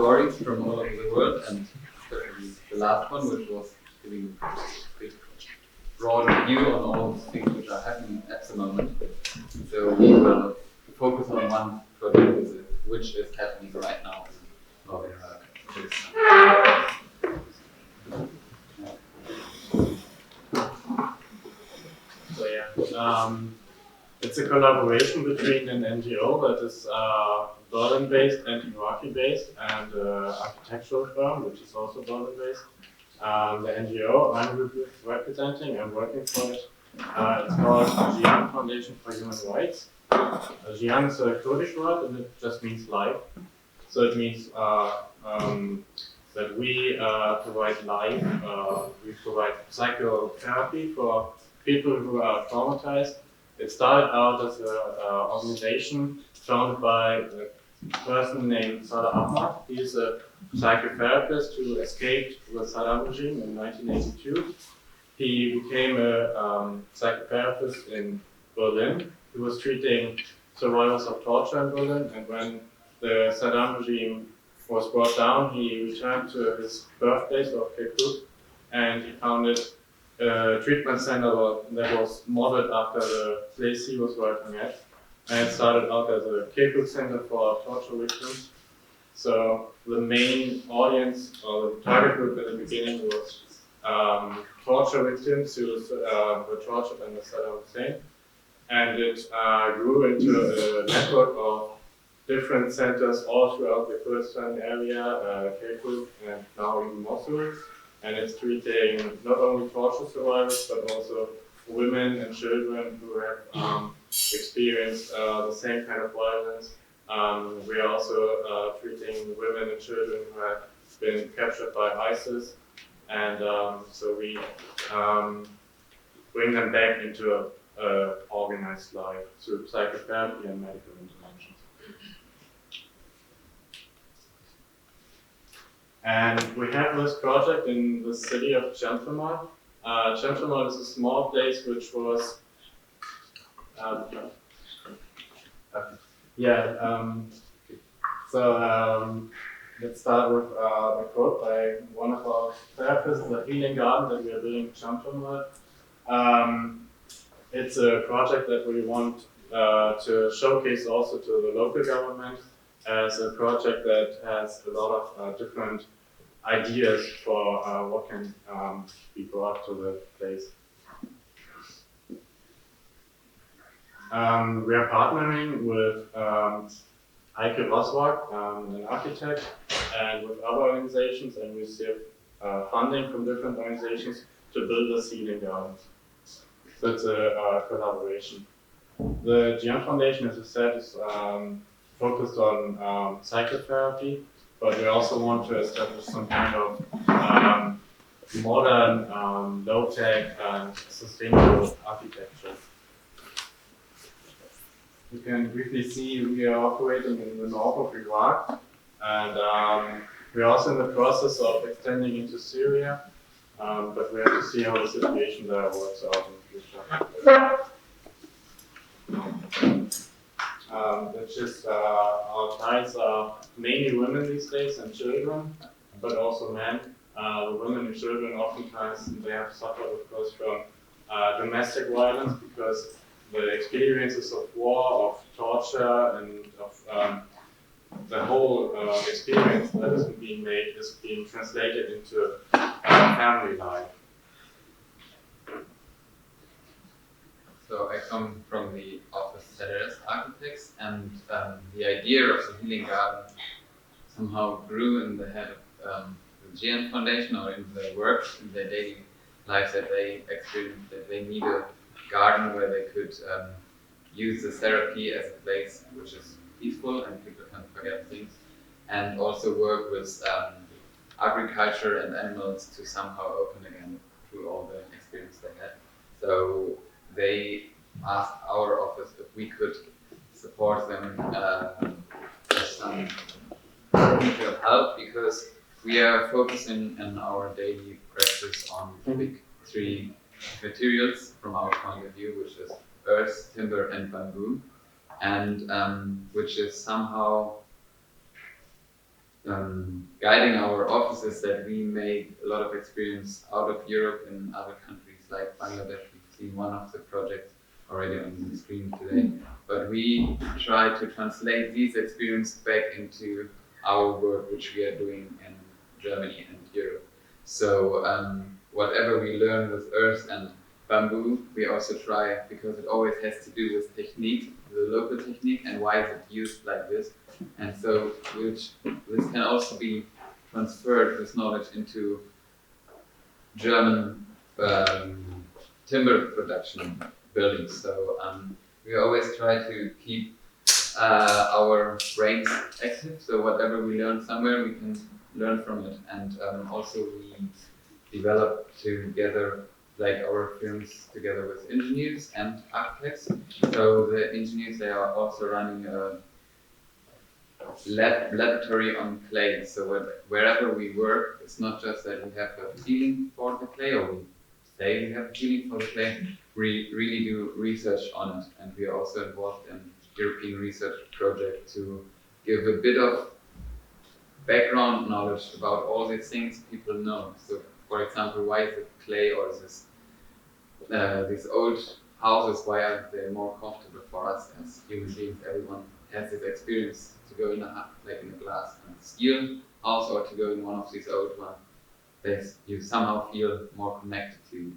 stories from all over the world, and especially the last one, which was giving a pretty broad view on all the things which are happening at the moment. So we will focus on one project, which is happening right now in Northern Ireland. So yeah, it's a collaboration between an NGO that is Berlin-based and Iraqi-based, and architectural firm which is also Berlin-based. The NGO I'm representing and working for it, it's called Jian Foundation for Human Rights. Jian is a Kurdish word and it just means life. So it means that we provide life, we provide psychotherapy for people who are traumatized. It started out as an organization founded by a person named Salah Ahmad. He is a psychotherapist who escaped the Saddam regime in 1982. He became a psychotherapist in Berlin. He was treating survivors of torture in Berlin, and when the Saddam regime was brought down, he returned to his birthplace of Kirkuk, and he founded a treatment center that was modeled after the place he was working at. And it started out as a Kirkuk center for torture victims. So the main audience, or the target group at the beginning, was torture victims who were tortured under Saddam Hussein. And it grew into a network of different centers all throughout the Kurdistan area, Kirkuk, and now in Mosul. And it's treating not only torture survivors, but also women and children who have experienced the same kind of violence. We are also treating women and children who have been captured by ISIS. And so we bring them back into a organized life through psychotherapy and medical interventions. And we have this project in the city of Chelmsford. Chelmsford is a small place which was, let's start with a quote by one of our therapists, the healing garden that we are doing in Chelmsford. It's a project that we want to showcase also to the local government as a project that has a lot of different ideas for what can be brought to the place. We are partnering with Heike Roswag, an architect, and with other organizations, and we receive funding from different organizations to build this healing garden. So it's a collaboration. The Jian Foundation, as I said, is focused on psychotherapy, but we also want to establish some kind of modern, low-tech, and sustainable architecture. You can briefly see we are operating in the north of Iraq, and we're also in the process of extending into Syria, but we have to see how the situation there works out in the future. It's just our clients are mainly women these days and children, but also men. The women and children oftentimes they have suffered, of course, from domestic violence because the experiences of war, of torture, and of the whole experience that is being made is being translated into family life. So I come from the office as architects, and the idea of the healing garden somehow grew in the head of the Jian Foundation, or in their work, in their daily life, that they experienced that they need a garden where they could use the therapy as a place which is peaceful and people can forget things, and also work with agriculture and animals to somehow open again through all the experience they had. So they asked our office if we could support them with some technical help, because we are focusing in our daily practice on the big three materials from our point of view, which is earth, timber, and bamboo, and which is somehow guiding our offices that we made a lot of experience out of Europe in other countries like Bangladesh. We've seen one of the projects already on the screen today, but we try to translate these experiences back into our work, which we are doing in Germany and Europe. So whatever we learn with earth and bamboo, we also try, because it always has to do with technique, the local technique, and why is it used like this. And so, this can also be transferred, this knowledge, into German timber production buildings. So we always try to keep our brains active. So whatever we learn somewhere, we can learn from it. And also we develop together, like our films together with engineers and architects. So the engineers, they are also running a laboratory on clay. So wherever we work, it's not just that we have a feeling for the clay, or we say we have a feeling for the clay. We really do research on it, and we are also involved in European research project to give a bit of background knowledge about all the things people know. So, for example, why is it clay, or is this these old houses, why are they more comfortable for us as human beings? Everyone has this experience to go in a glass and steel house, or to go in one of these old ones that you somehow feel more connected to.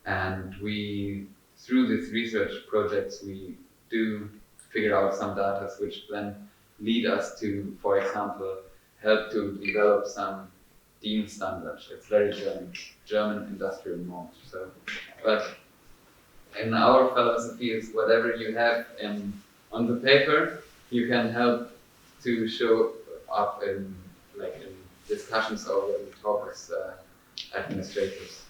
And we, through these research projects, we do figure out some data which then lead us to, for example, help to develop some DIN standards. It's very German industrial norms. So, but in our philosophy is whatever you have on the paper, you can help to show up in discussions or when we talk with administrators.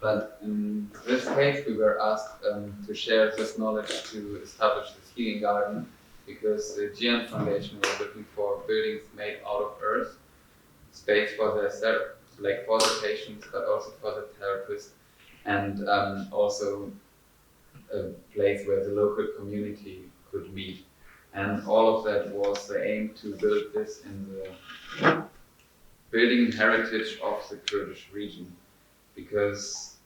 But in this case, we were asked to share this knowledge to establish this healing garden, because the GN Foundation was looking for buildings made out of earth, space for for the patients, but also for the therapists, and also a place where the local community could meet. And all of that was the aim to build this in the building heritage of the Kurdish region, because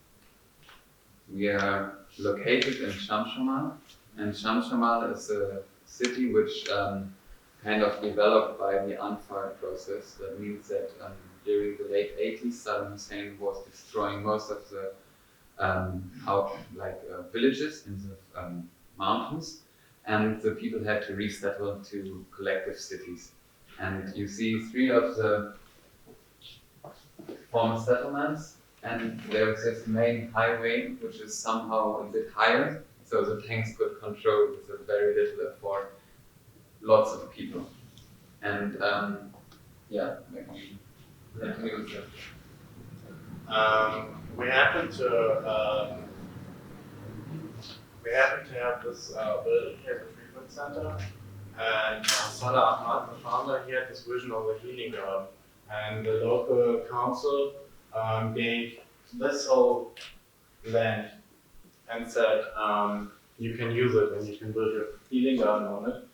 we are located in Shamshamal, and Shamshamal is a city which kind of developed by the Anfal process. That means that during the late 80s, Saddam Hussein was destroying most of the villages in the mountains, and the people had to resettle to collective cities. And you see three of the former settlements, and there was this main highway which is somehow a bit higher, so the tanks could control with a very little effort lots of people. And maybe continue with that. We happen to have this building here, the treatment center, and Salah Ahmad, the founder, he had this vision of a healing garden, and the local council gave this whole land and said you can use it and you can build your healing garden on it,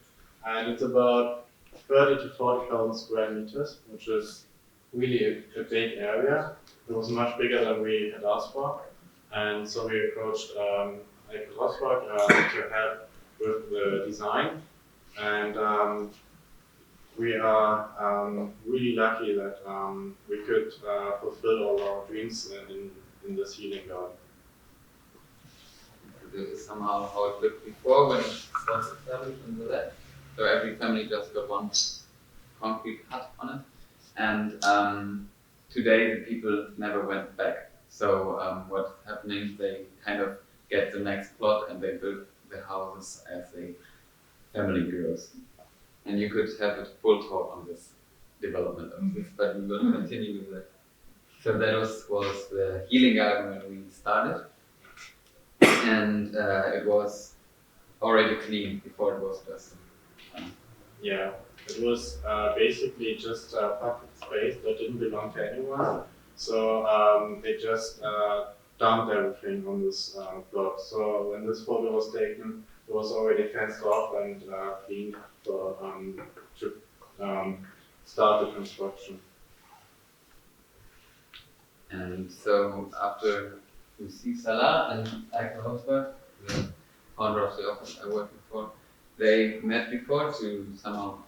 and it's about 30 to 40,000 square meters, which is really a big area. It was much bigger than we had asked for, and so we approached Leif to help with the design, and we are really lucky that we could fulfill all our dreams in this healing garden. This is somehow how it looked before when it was established in the lab. So every family just got one concrete hut on it, and today the people never went back. So what's happening, they kind of get the next plot and they build the houses as a family grows. And you could have a full talk on this development of this, but we will continue with it. So that was the healing garden when we started, and it was already clean before it was just. Yeah, it was basically just a public space that didn't belong to anyone. So they just dumped everything on this block. So when this photo was taken, it was already fenced off and cleaned for to start the construction. And so after we see Salah and Eike Rosberg, the founder of the office I worked for, they met before to somehow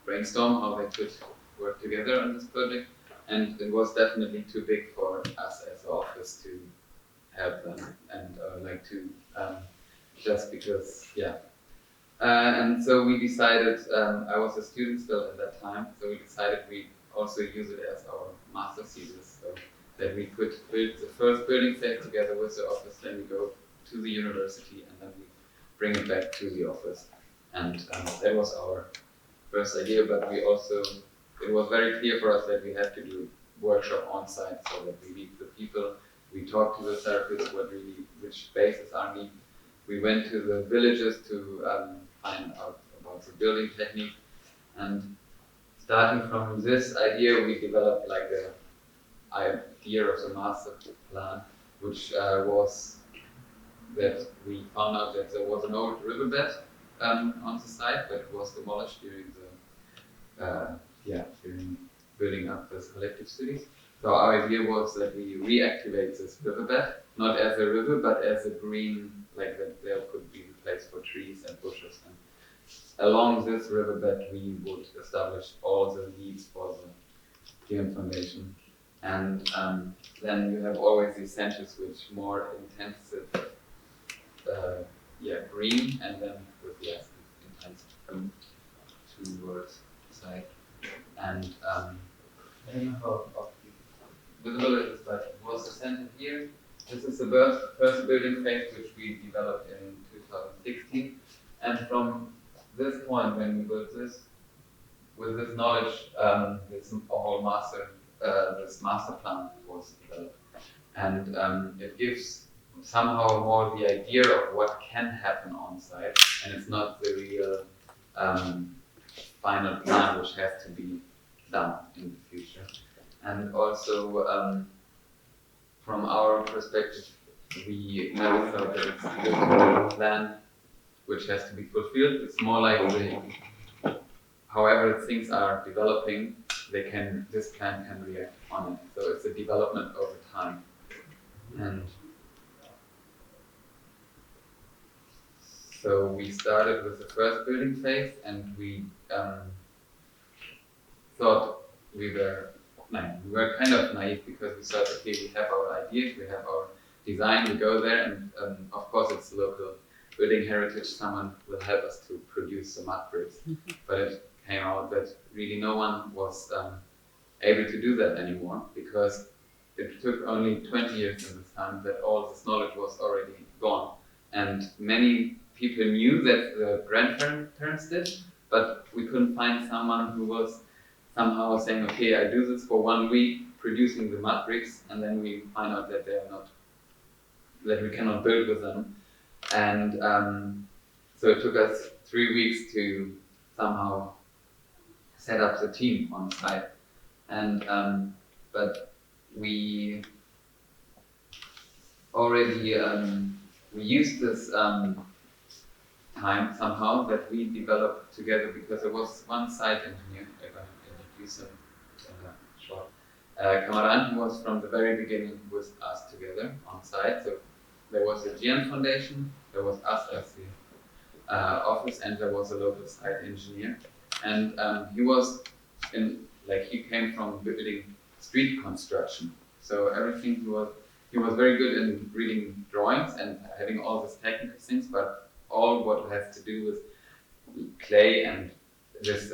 brainstorm how they could work together on this project. And it was definitely too big for us as an office to help them and just because, yeah. And so we decided, I was a student still at that time, so we decided we also use it as our master thesis, so that we could build the first building phase together with the office, then we go to the university, and then we bring it back to the office. And that was our first idea, but we also, it was very clear for us that we had to do workshop on site so that we meet the people, we talk to the therapists which spaces are needed. We went to the villages to find out about the building technique, and starting from this idea, we developed like a idea of the master plan, which was that we found out that there was an old riverbed on the site, but it was demolished during during building up this collective cities. So our idea was that we reactivate this riverbed, not as a river, but as a green, like that there could be a place for trees and bushes. And along this riverbed, we would establish all the leads for the TM Foundation. And then you have always these centers which more intensive, green, and then with intensive green towards the side. And I don't know how visible it is, but it was the center here. This is the first building phase which we developed in 2016. And from this point, when we built this, with this knowledge, this master plan was developed. And it gives somehow more the idea of what can happen on site, and it's not the real final plan which has to be done in the future. And also, from our perspective, we never thought that it's a plan which has to be fulfilled. It's more like however things are developing, this plan can react on it. So it's a development over time. And so we started with the first building phase, and we thought we were kind of naive, because we thought, okay, we have our ideas, we have our design, we go there, and of course it's local building heritage, someone will help us to produce the mud bricks. But it came out that really no one was able to do that anymore, because it took only 20 years in this time that all this knowledge was already gone. And many people knew that the grandparents did, but we couldn't find someone who was somehow saying, okay, I do this for 1 week, producing the mud bricks, and then we find out that that we cannot build with them. And so it took us 3 weeks to somehow set up the team on site. And but we already we used this time somehow that we developed together, because there was one site engineer, if I introduce him short, Kamaran, who was from the very beginning with us together on site. So there was the GM Foundation, there was us as the office, and there was a local site engineer. And he came from building street construction. So everything he was very good in reading drawings and having all these technical things, but all what has to do with clay and this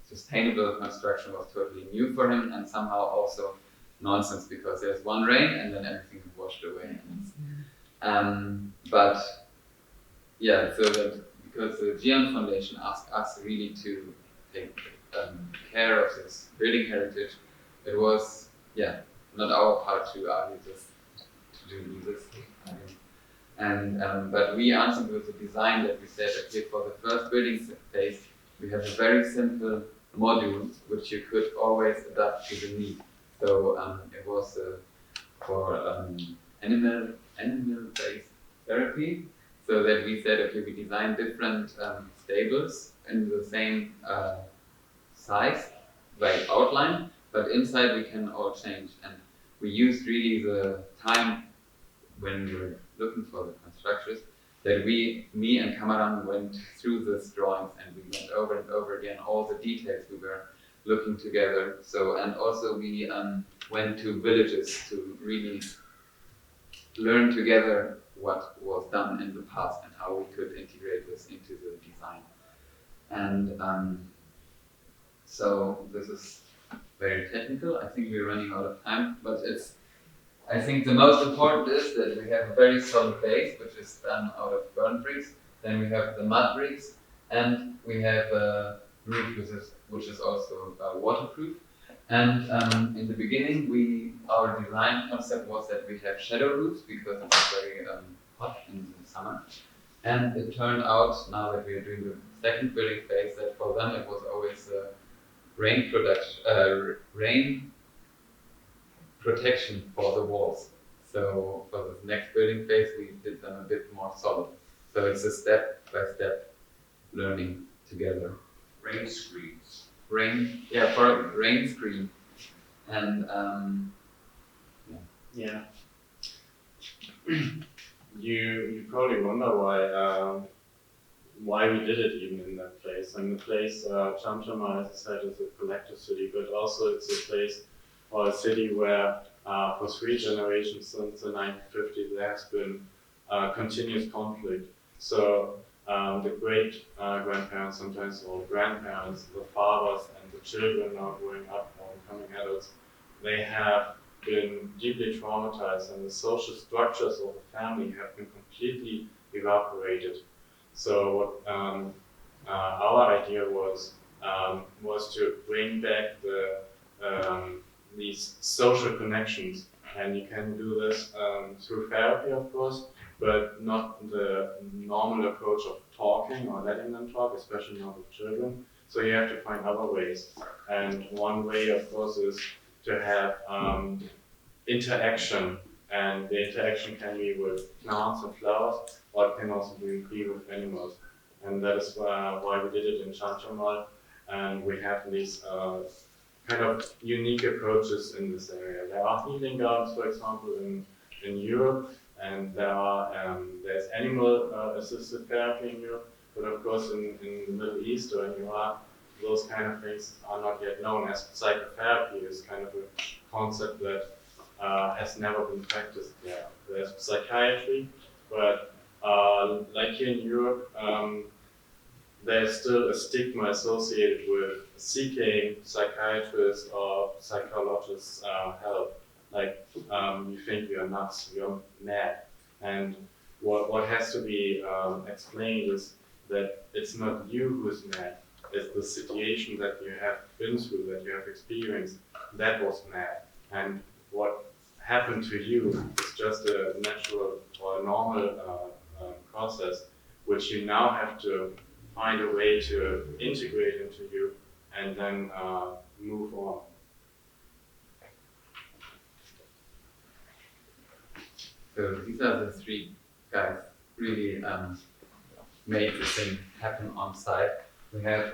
sustainable construction was totally new for him, and somehow also nonsense, because there's one rain and then everything is washed away. So that because the GM Foundation asked us really to take care of this building heritage, it was not our part to argue this, to do this. But we answered with the design that we said, okay, for the first building phase, we have a very simple module which you could always adapt to the need. So it was for animal-based therapy, so that we said, okay, we design different stables in the size, like outline, but inside we can all change. And we used really the time when we were looking for the constructors that me and Kamaran went through these drawings and we went over and over again all the details we were looking together. So, and also we went to villages to really learn together what was done in the past and how we could integrate this into the design. And so this is very technical. I think we're running out of time, but I think the most important is that we have a very solid base, which is done out of burnt bricks. Then we have the mud bricks, and we have a roof which is also waterproof. And in the beginning, our design concept was that we have shadow roofs because it's very hot in the summer. And it turned out, now that we are doing the second building phase, that for them it was always rain protection for the walls. So for the next building phase, we did them a bit more solid. So it's a step-by-step learning together. Rain screens. For rain screen. And Yeah. You probably wonder why we did it even in that place. And the place, Chamchama, as I said, is a collective city, but also it's a place or a city where for 3 generations since the 1950s there has been continuous conflict. So the great grandparents, sometimes or grandparents, the fathers and the children now growing up or becoming adults, they have been deeply traumatized and the social structures of the family have been completely evaporated. So what our idea was to bring back these social connections, and you can do this through therapy, of course, but not the normal approach of talking or letting them talk, especially not with children. So you have to find other ways, and one way, of course, is to have interaction, and the interaction can be with plants and flowers, or it can also be with animals. And that is why we did it in Chanchamal, and we have these kind of unique approaches in this area. There are healing gardens, for example, in Europe, and there's animal assisted therapy in Europe, but of course in the Middle East or in Iraq, those kind of things are not yet known, as psychotherapy is kind of a concept that has never been practiced there. There's psychiatry, but like here in Europe, there's still a stigma associated with seeking psychiatrists or psychologists' help. Like, you think you're nuts, you're mad. And what has to be explained is that it's not you who's mad, it's the situation that you have been through, that you have experienced, that was mad. And what happened to you is just a natural or normal process, which you now have to find a way to integrate into you and then move on. so these are the 3 guys really made the thing happen on site. We have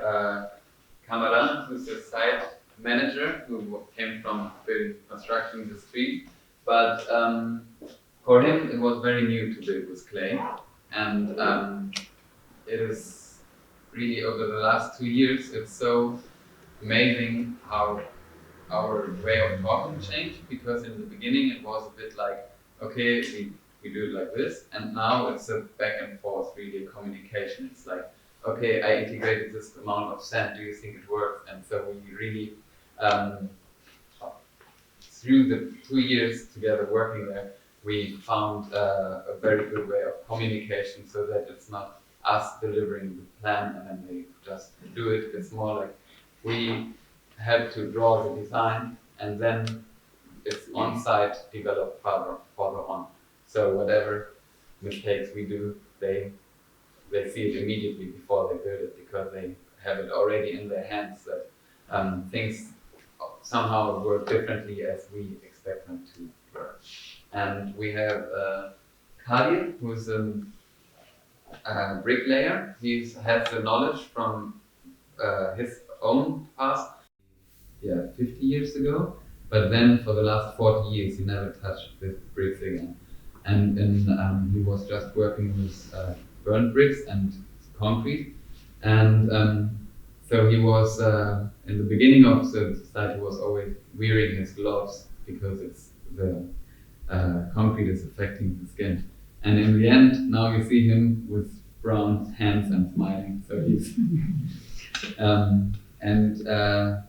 Kamaran, who's the site manager, who came from building construction in the street, but for him it was very new to build with clay, and it is really over the last 2 years, it's so amazing how our way of talking changed, because in the beginning it was a bit like, okay, we do it like this, and now it's a back and forth, really communication. It's like, okay, I integrated this amount of sand, do you think it works? And so we really, through the 2 years together working there, we found a very good way of communication, so that it's not us delivering the plan and then they just do it. It's more like we help to draw the design, and then it's on-site developed further on. So whatever mistakes we do, they see it immediately before they build it, because they have it already in their hands that things somehow work differently as we expect them to work. And we have Kadir, who's a bricklayer. He has the knowledge from his own past, 50 years ago. But then for the last 40 years, he never touched with bricks again. And he was just working with burnt bricks and concrete. And so he was, in the beginning of the site, he was always wearing his gloves because the concrete is affecting the skin. And in the end, now you see him with brown hands and smiling. So he's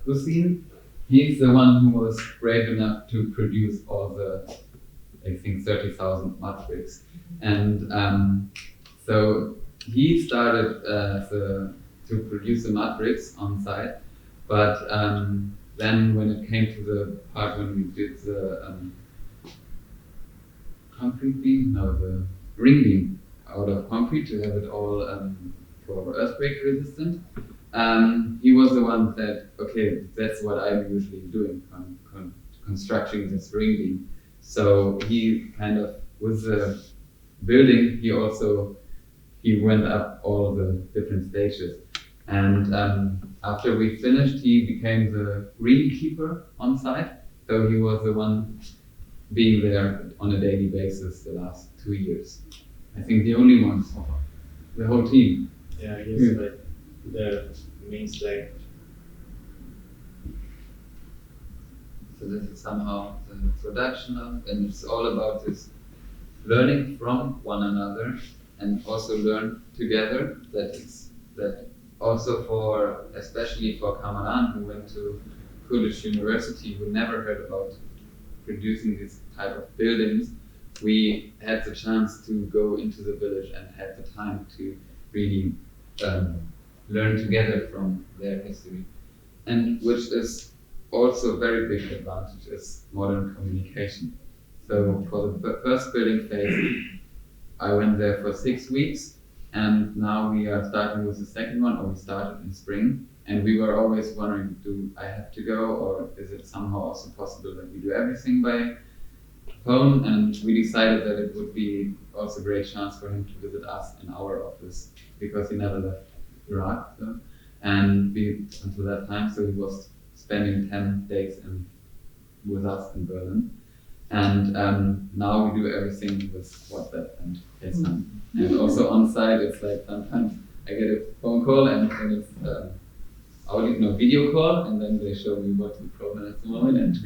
Hussein, he's the one who was brave enough to produce all the, I think, 30,000 mud bricks. And so he started to produce the mud bricks on site, but then when it came to the part when we did the concrete beam, the ring beam out of concrete to have it all for earthquake resistant, he was the one that, okay, that's what I'm usually doing, constructing this ring beam. So he kind of, with the building, he went up all the different stages. And after we finished, he became the greenkeeper on site. So he was the one being there on a daily basis the last 2 years. I think the only one for the whole team. Yeah, he's like the mainstay. So this is somehow the production of, and it's all about this learning from one another and also learn together. That also especially for Kamaran, who went to Kurdish University, who never heard about producing this type of buildings, we had the chance to go into the village and had the time to really learn together from their history. And which is also a very big advantage is modern communication. So for the first building phase, I went there for 6 weeks, and now we are starting with the second one, or we started in spring. And we were always wondering, do I have to go, or is it somehow also possible that we do everything by phone? And we decided that it would be also a great chance for him to visit us in our office, because he never left Iraq, until that time. So he was spending 10 days with us in Berlin. And now we do everything with WhatsApp and FaceTime. And also on site, it's like sometimes I get a phone call and then it's video call, and then they show me what's the problem at the moment, and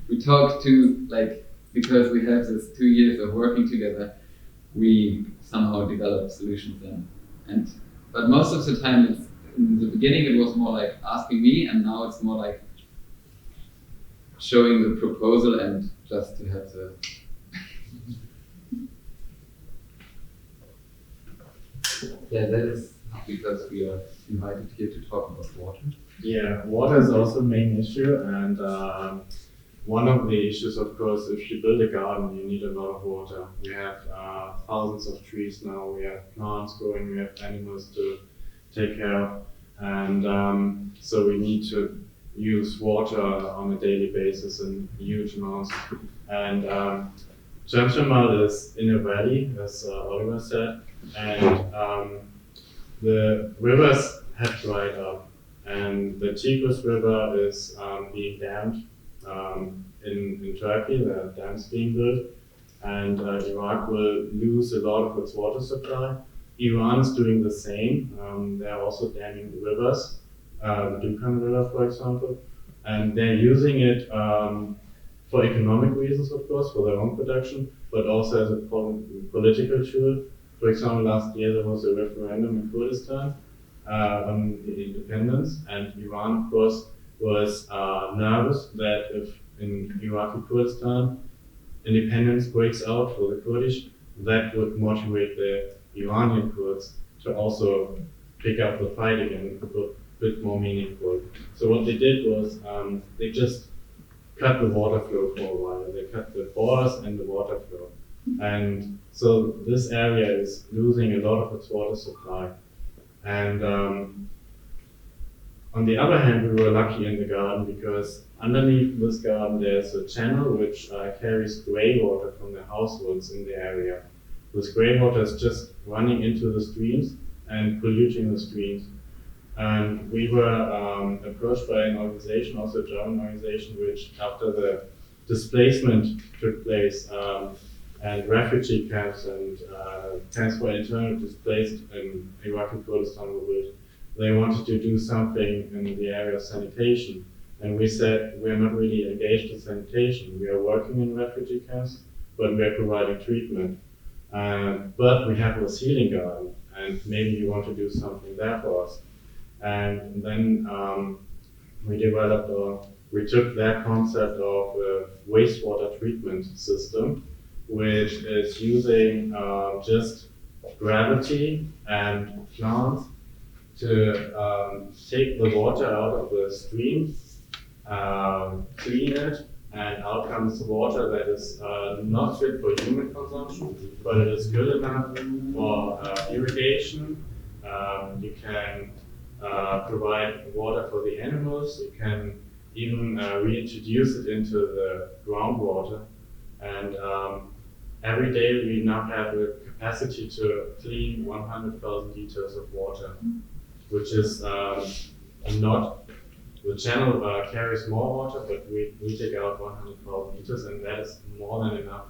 we talk to, like, because we have this 2 years of working together, we somehow develop solutions but most of the time in the beginning it was more like asking me, and now it's more like showing the proposal and just to have the that is because we are invited here to talk about water. Yeah, water is also a main issue, and one of the issues, of course, if you build a garden, you need a lot of water. We have thousands of trees now, we have plants growing, we have animals to take care of, and so we need to use water on a daily basis in huge amounts. And Cemşemal is in a valley, as Oliver said, and the rivers have dried up, and the Tigris River is being dammed in Turkey. There are dams being built, and Iraq will lose a lot of its water supply. Iran is doing the same. They are also damming the rivers, the Dukan River, for example, and they're using it for economic reasons, of course, for their own production, but also as a political tool. For example, last year there was a referendum in Kurdistan on the independence, and Iran, of course, was nervous that if in Iraqi Kurdistan independence breaks out for the Kurdish, that would motivate the Iranian Kurds to also pick up the fight again, a bit more meaningful. So what they did was they just cut the water flow for a while. They cut the borders and the water flow. And so this area is losing a lot of its water supply. And on the other hand, we were lucky in the garden because underneath this garden there's a channel which carries grey water from the households in the area. This grey water is just running into the streams and polluting the streams. And we were approached by an organization, also a German organization, which after the displacement took place and refugee camps and camps for internally displaced in Iraqi Kurdistan were built, they wanted to do something in the area of sanitation. And we said, we're not really engaged in sanitation. We are working in refugee camps, but we are providing treatment. But we have a healing garden, and maybe you want to do something there for us. And then we took that concept of a wastewater treatment system, which is using just gravity and plants to take the water out of the stream, clean it, and out comes water that is not fit for human consumption, but it is good enough for irrigation. You can provide water for the animals. You can even reintroduce it into the groundwater. And every day we now have a capacity to clean 100,000 liters of water, which is not, the channel carries more water, but we take out 100,000 liters, and that is more than enough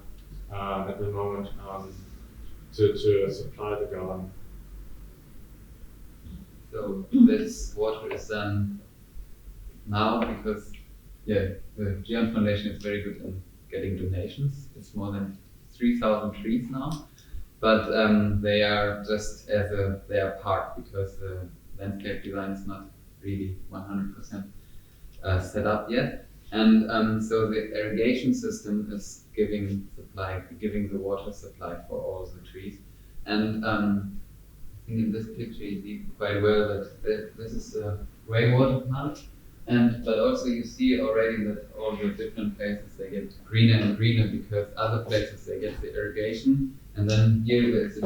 at the moment to supply the garden. So this water is then now, because the Gion Foundation is very good in getting donations. It's more than 3,000 trees now, but they are just they are parked because the landscape design is not really 100% set up yet. And so the irrigation system is giving the water supply for all the trees. And I think in this picture you see quite well that this is a grey-water plant. But also you see already that all the different places they get greener and greener because other places they get the irrigation, and then here it's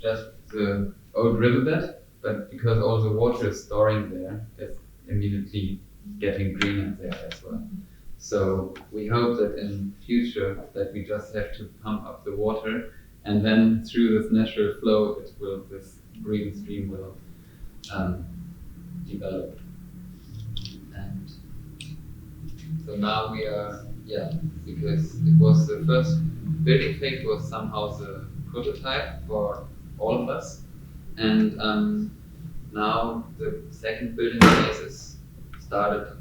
just the old riverbed, but because all the water is storing there, it's immediately getting greener there as well. So we hope that in future that we just have to pump up the water, and then through this natural flow, this green stream will develop. And so now we are, because it was the first building phase was somehow the prototype for all of us, and now the second building phases started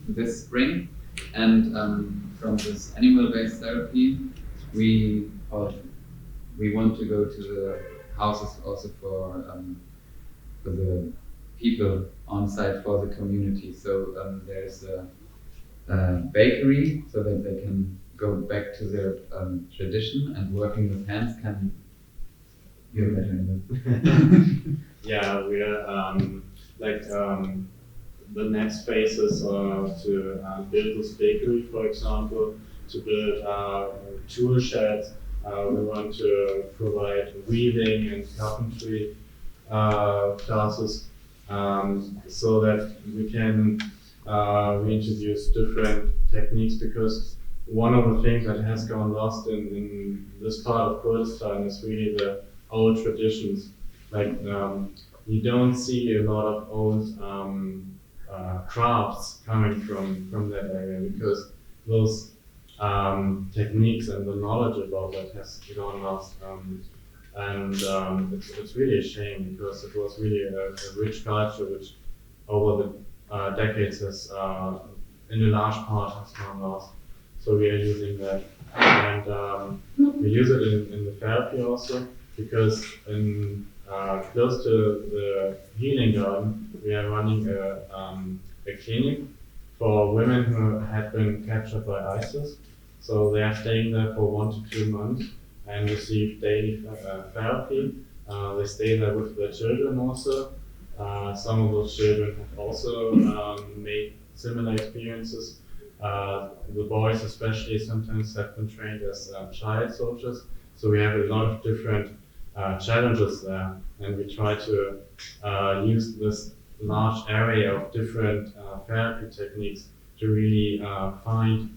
this spring, and from this animal-based therapy, we want to go to the houses also for the people on site for the community. So there's a bakery so that they can go back to their tradition, and working with hands can. You're better in this. Yeah, we are the next phase is to build this bakery, for example, to build tool sheds. We want to provide weaving and carpentry classes so that we can reintroduce different techniques, because one of the things that has gone lost in this part of Kurdistan is really the old traditions. Like you don't see a lot of old crafts coming from that area, because those techniques and the knowledge about that has gone lost. It's really a shame, because it was really a rich culture which over the decades has, in a large part, has gone lost. So we are using that, and we use it in the therapy also, because in close to the healing garden, we are running a clinic for women who had been captured by ISIS. So they are staying there for 1 to 2 months and receive daily therapy. They stay there with their children also. Some of those children have also made similar experiences. The boys especially sometimes have been trained as child soldiers. So we have a lot of different challenges there, and we try to use this large area of different therapy techniques to really find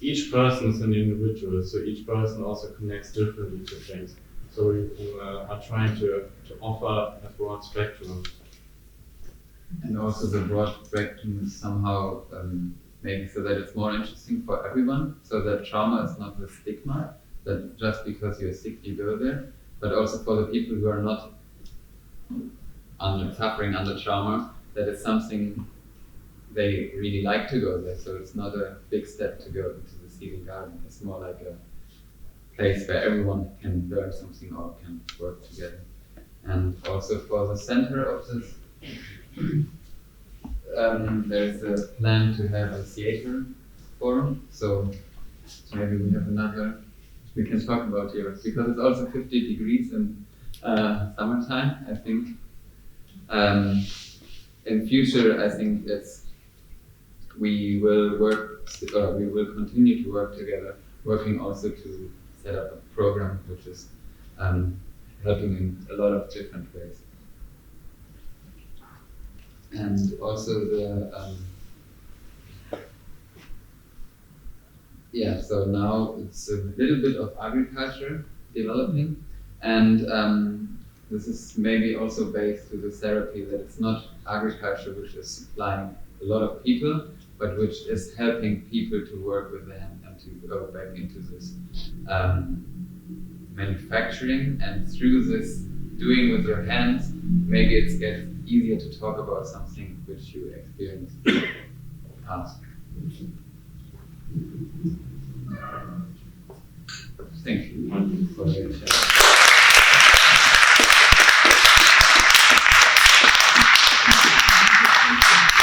each person is an individual, so each person also connects differently to things. So we are trying to offer a broad spectrum. And also the broad spectrum is somehow maybe so that it's more interesting for everyone, so that trauma is not the stigma, that just because you're sick you go there, but also for the people who are not suffering under trauma, that is something they really like to go there. So it's not a big step to go into the healing garden. It's more like a place where everyone can learn something or can work together. And also for the center of this, there's a plan to have a theater forum. So maybe we have we can talk about yours, because it's also 50 degrees in summertime, I think. In future, I think we will continue to work together, working also to set up a program which is helping in a lot of different ways. And also so now it's a little bit of agriculture developing, and this is maybe also based to the therapy that it's not agriculture which is supplying a lot of people, but which is helping people to work with their hand and to go back into this manufacturing, and through this doing with your hands, maybe it gets easier to talk about something which you experienced in the past. Thank you for your chat.